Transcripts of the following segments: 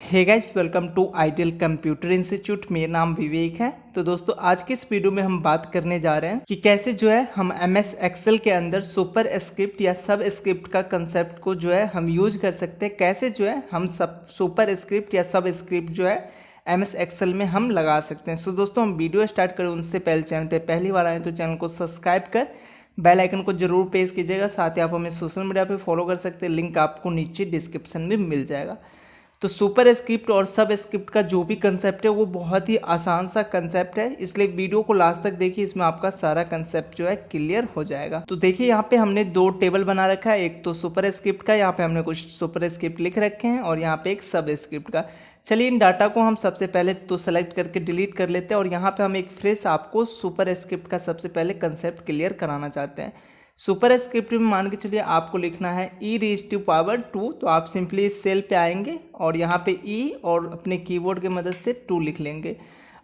Hey guys, welcome to ideal computer institute. मेरा नाम विवेक है। तो दोस्तों, आज के इस वीडियो में हम बात करने जा रहे हैं कि कैसे जो है हम MS एक्सेल के अंदर सुपर स्क्रिप्ट या सब स्क्रिप्ट का कंसेप्ट को जो है हम यूज कर सकते हैं। कैसे जो है हम सब सुपर स्क्रिप्ट या सब स्क्रिप्ट जो है MS एक्सेल में हम लगा सकते हैं। सो दोस्तों, हम वीडियो स्टार्ट करें उससे पहले चैनल पे पहली बार आए तो चैनल को सब्सक्राइब कर बेल आइकन को जरूर प्रेस कीजिएगा। साथ ही आप हमें सोशल मीडिया पे फॉलो कर सकते हैं, लिंक आपको नीचे डिस्क्रिप्शन में मिल जाएगा। तो सुपर स्क्रिप्ट और सब स्क्रिप्ट का जो भी कंसेप्ट है वो बहुत ही आसान सा कंसेप्ट है, इसलिए वीडियो को लास्ट तक देखिए, इसमें आपका सारा कंसेप्ट जो है क्लियर हो जाएगा। तो देखिए, यहाँ पे हमने दो टेबल बना रखा है, एक तो सुपर स्क्रिप्ट का, यहाँ पे हमने कुछ सुपर स्क्रिप्ट लिख रखे हैं, और यहाँ पे एक सब स्क्रिप्ट का। चलिए, इन डाटा को हम सबसे पहले तो सेलेक्ट करके डिलीट कर लेते हैं, और यहाँ पे हम एक फ्रेश आपको सुपर स्क्रिप्ट का सबसे पहले कंसेप्ट क्लियर कराना चाहते हैं। सुपर स्क्रिप्ट में मान के चलिए आपको लिखना है e⁻², तो आप सिंपली इस सेल पे आएंगे और यहाँ पे e और अपने कीबोर्ड की मदद से 2 लिख लेंगे।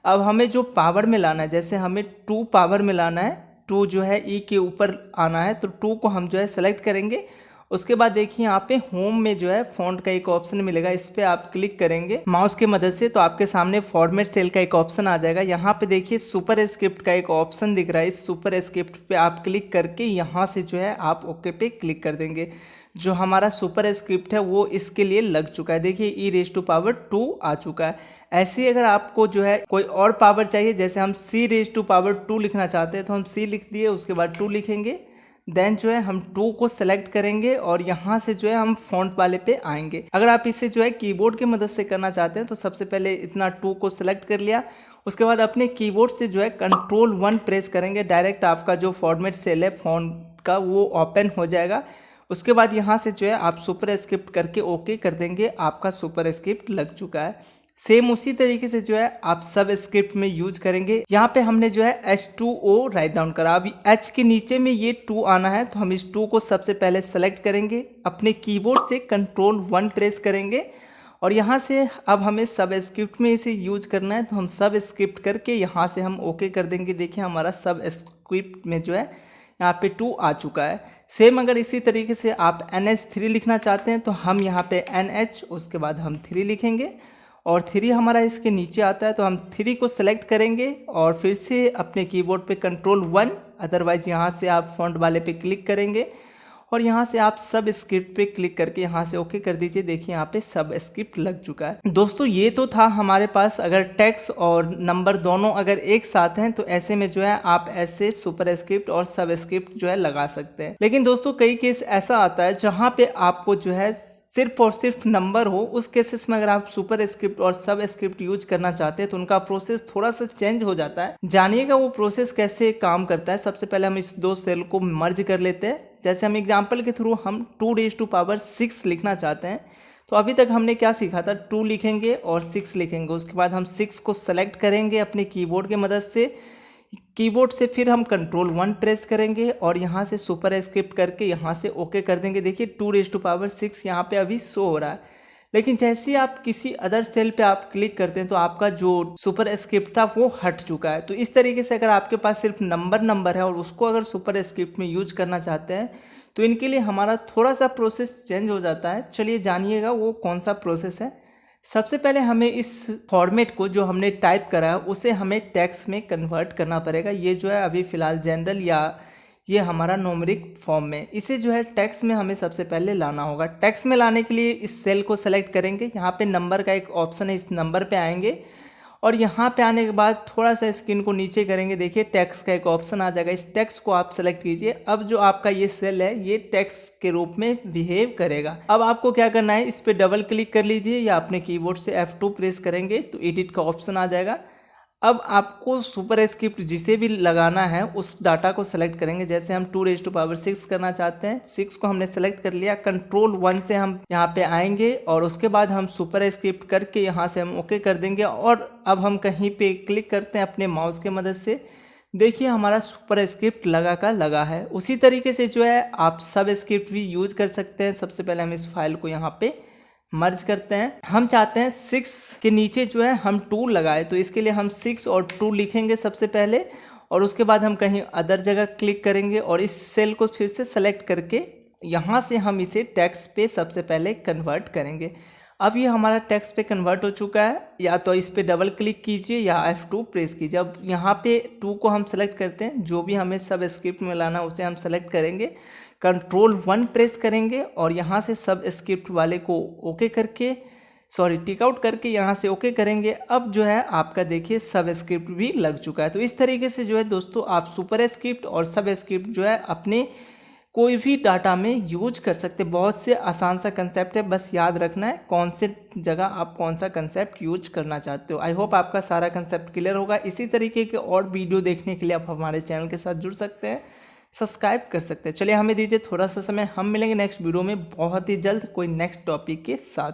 अब हमें जो पावर में लाना है, जैसे हमें 2 पावर में लाना है, 2 जो है e के ऊपर आना है, तो 2 को हम जो है सेलेक्ट करेंगे। उसके बाद देखिए, यहाँ पे होम में जो है फॉन्ट का एक ऑप्शन मिलेगा, इस पे आप क्लिक करेंगे माउस की मदद से, तो आपके सामने फॉर्मेट सेल का एक ऑप्शन आ जाएगा। यहाँ पे देखिए सुपर स्क्रिप्ट का एक ऑप्शन दिख रहा है, इस सुपर स्क्रिप्ट पे आप क्लिक करके यहाँ से जो है आप ओके पे क्लिक कर देंगे। जो हमारा सुपर स्क्रिप्ट है वो इसके लिए लग चुका है। देखिए e⁻² आ चुका है। ऐसे ही अगर आपको जो है कोई और पावर चाहिए, जैसे हम c⁻² लिखना चाहते हैं, तो हम c लिख दिए, उसके बाद 2 लिखेंगे, देन जो है हम 2 को सेलेक्ट करेंगे और यहाँ से जो है हम फॉन्ट वाले पे आएंगे। अगर आप इसे जो है कीबोर्ड की मदद से करना चाहते हैं तो सबसे पहले इतना 2 को सेलेक्ट कर लिया, उसके बाद अपने कीबोर्ड से जो है Ctrl+1 प्रेस करेंगे, डायरेक्ट आपका जो फॉर्मेट सेल है फॉन्ट का वो ओपन हो जाएगा। उसके बाद यहाँ से जो है आप सुपर स्क्रिप्ट करके ओके कर देंगे, आपका सुपर स्क्रिप्ट लग चुका है। सेम उसी तरीके से जो है आप सब स्क्रिप्ट में यूज करेंगे। यहाँ पे हमने जो है H2O राइट डाउन करा, अभी H के नीचे में ये 2 आना है, तो हम इस 2 को सबसे पहले सेलेक्ट करेंगे, अपने कीबोर्ड से Ctrl+1 प्रेस करेंगे, और यहाँ से अब हमें सब स्क्रिप्ट में इसे यूज करना है, तो हम सब स्क्रिप्ट करके यहाँ से हम ओके कर देंगे। देखिए, हमारा सब स्क्रिप्ट में जो है यहाँ पे 2 आ चुका है। सेम अगर इसी तरीके से आप NH3 लिखना चाहते हैं तो हम यहाँ पे NH, उसके बाद हम 3 लिखेंगे, और 3 हमारा इसके नीचे आता है, तो हम 3 को सेलेक्ट करेंगे और फिर से अपने कीबोर्ड पे Ctrl+1, अदरवाइज यहाँ से आप फॉन्ट वाले पे क्लिक करेंगे और यहाँ से आप सब स्क्रिप्ट पे क्लिक करके यहाँ से ओके कर दीजिए। देखिए, यहाँ पे सब स्क्रिप्ट लग चुका है। दोस्तों, ये तो था हमारे पास, अगर टेक्स्ट और नंबर दोनों अगर एक साथ हैं तो ऐसे में जो है आप ऐसे सुपर स्क्रिप्ट और सब स्क्रिप्ट जो है लगा सकते हैं। लेकिन दोस्तों, कई केस ऐसा आता है जहाँ पे आपको जो है सिर्फ और सिर्फ नंबर हो, उस केसेस में अगर आप सुपर स्क्रिप्ट और सब स्क्रिप्ट यूज करना चाहते हैं तो उनका प्रोसेस थोड़ा सा चेंज हो जाता है। जानिएगा वो प्रोसेस कैसे काम करता है। सबसे पहले हम इस 2 सेल को मर्ज कर लेते हैं। जैसे हम एग्जांपल के थ्रू हम 2⁻6 लिखना चाहते हैं, तो अभी तक हमने क्या सीखा था, 2 लिखेंगे और 6 लिखेंगे, उसके बाद हम 6 को सेलेक्ट करेंगे अपने कीबोर्ड की मदद से, कीबोर्ड से फिर हम Ctrl+1 प्रेस करेंगे और यहाँ से सुपर स्क्रिप्ट करके यहाँ से ओके कर देंगे। देखिए, 2⁻6 यहाँ पे अभी शो हो रहा है, लेकिन जैसे ही आप किसी अदर सेल पे आप क्लिक करते हैं तो आपका जो सुपर स्क्रिप्ट था वो हट चुका है। तो इस तरीके से अगर आपके पास सिर्फ नंबर है और उसको अगर सुपर स्क्रिप्ट में यूज करना चाहते हैं तो इनके लिए हमारा थोड़ा सा प्रोसेस चेंज हो जाता है। चलिए जानिएगा वो कौन सा प्रोसेस है। सबसे पहले हमें इस फॉर्मेट को जो हमने टाइप करा है उसे हमें टेक्स्ट में कन्वर्ट करना पड़ेगा। ये जो है अभी फ़िलहाल जनरल या ये हमारा न्यूमेरिक फॉर्म में, इसे जो है टेक्स्ट में हमें सबसे पहले लाना होगा। टेक्स्ट में लाने के लिए इस सेल को सेलेक्ट करेंगे, यहाँ पे नंबर का एक ऑप्शन है, इस नंबर पे आएंगे और यहाँ पे आने के बाद थोड़ा सा स्क्रीन को नीचे करेंगे, देखिए टेक्स्ट का एक ऑप्शन आ जाएगा, इस टेक्स्ट को आप सेलेक्ट कीजिए। अब जो आपका ये सेल है ये टेक्स्ट के रूप में बिहेव करेगा। अब आपको क्या करना है, इस पे डबल क्लिक कर लीजिए या अपने कीबोर्ड से F2 प्रेस करेंगे तो एडिट का ऑप्शन आ जाएगा। अब आपको सुपर स्क्रिप्ट जिसे भी लगाना है उस डाटा को सेलेक्ट करेंगे। जैसे हम 2⁻6 करना चाहते हैं, 6 को हमने सेलेक्ट कर लिया, Ctrl+1 से हम यहाँ पे आएंगे और उसके बाद हम सुपर स्क्रिप्ट करके यहाँ से हम ओके कर देंगे। और अब हम कहीं पे क्लिक करते हैं अपने माउस की मदद से, देखिए हमारा सुपर स्क्रिप्ट लगा का लगा है। उसी तरीके से जो है आप सब स्क्रिप्ट भी यूज कर सकते हैं। सबसे पहले हम इस फाइल को यहाँ पे मर्ज करते हैं। हम चाहते हैं 6 के नीचे जो है हम 2 लगाए, तो इसके लिए हम 6 और 2 लिखेंगे सबसे पहले, और उसके बाद हम कहीं अदर जगह क्लिक करेंगे और इस सेल को फिर से सेलेक्ट करके यहाँ से हम इसे टेक्स्ट पे सबसे पहले कन्वर्ट करेंगे। अब ये हमारा टेक्स्ट पे कन्वर्ट हो चुका है। या तो इस पे डबल क्लिक कीजिए या F2 प्रेस कीजिए। अब यहाँ पे 2 को हम सेलेक्ट करते हैं, जो भी हमें सब स्क्रिप्ट में लाना उसे हम सेलेक्ट करेंगे, Ctrl+1 प्रेस करेंगे और यहाँ से सब स्क्रिप्ट वाले को ओके करके टिक आउट करके यहाँ से ओके करेंगे। अब जो है आपका देखिए सब स्क्रिप्ट भी लग चुका है। तो इस तरीके से जो है दोस्तों आप सुपर स्क्रिप्ट और सब स्क्रिप्ट जो है अपने कोई भी डाटा में यूज कर सकते हैं। बहुत से आसान सा कंसेप्ट है, बस याद रखना है कौन से जगह आप कौन सा कंसेप्ट यूज करना चाहते हो। आई होप आपका सारा कंसेप्ट क्लियर होगा। इसी तरीके के और वीडियो देखने के लिए आप हमारे चैनल के साथ जुड़ सकते हैं, सब्सक्राइब कर सकते हैं। चलिए हमें दीजिए थोड़ा सा समय, हम मिलेंगे नेक्स्ट वीडियो में बहुत ही जल्द कोई नेक्स्ट टॉपिक के साथ।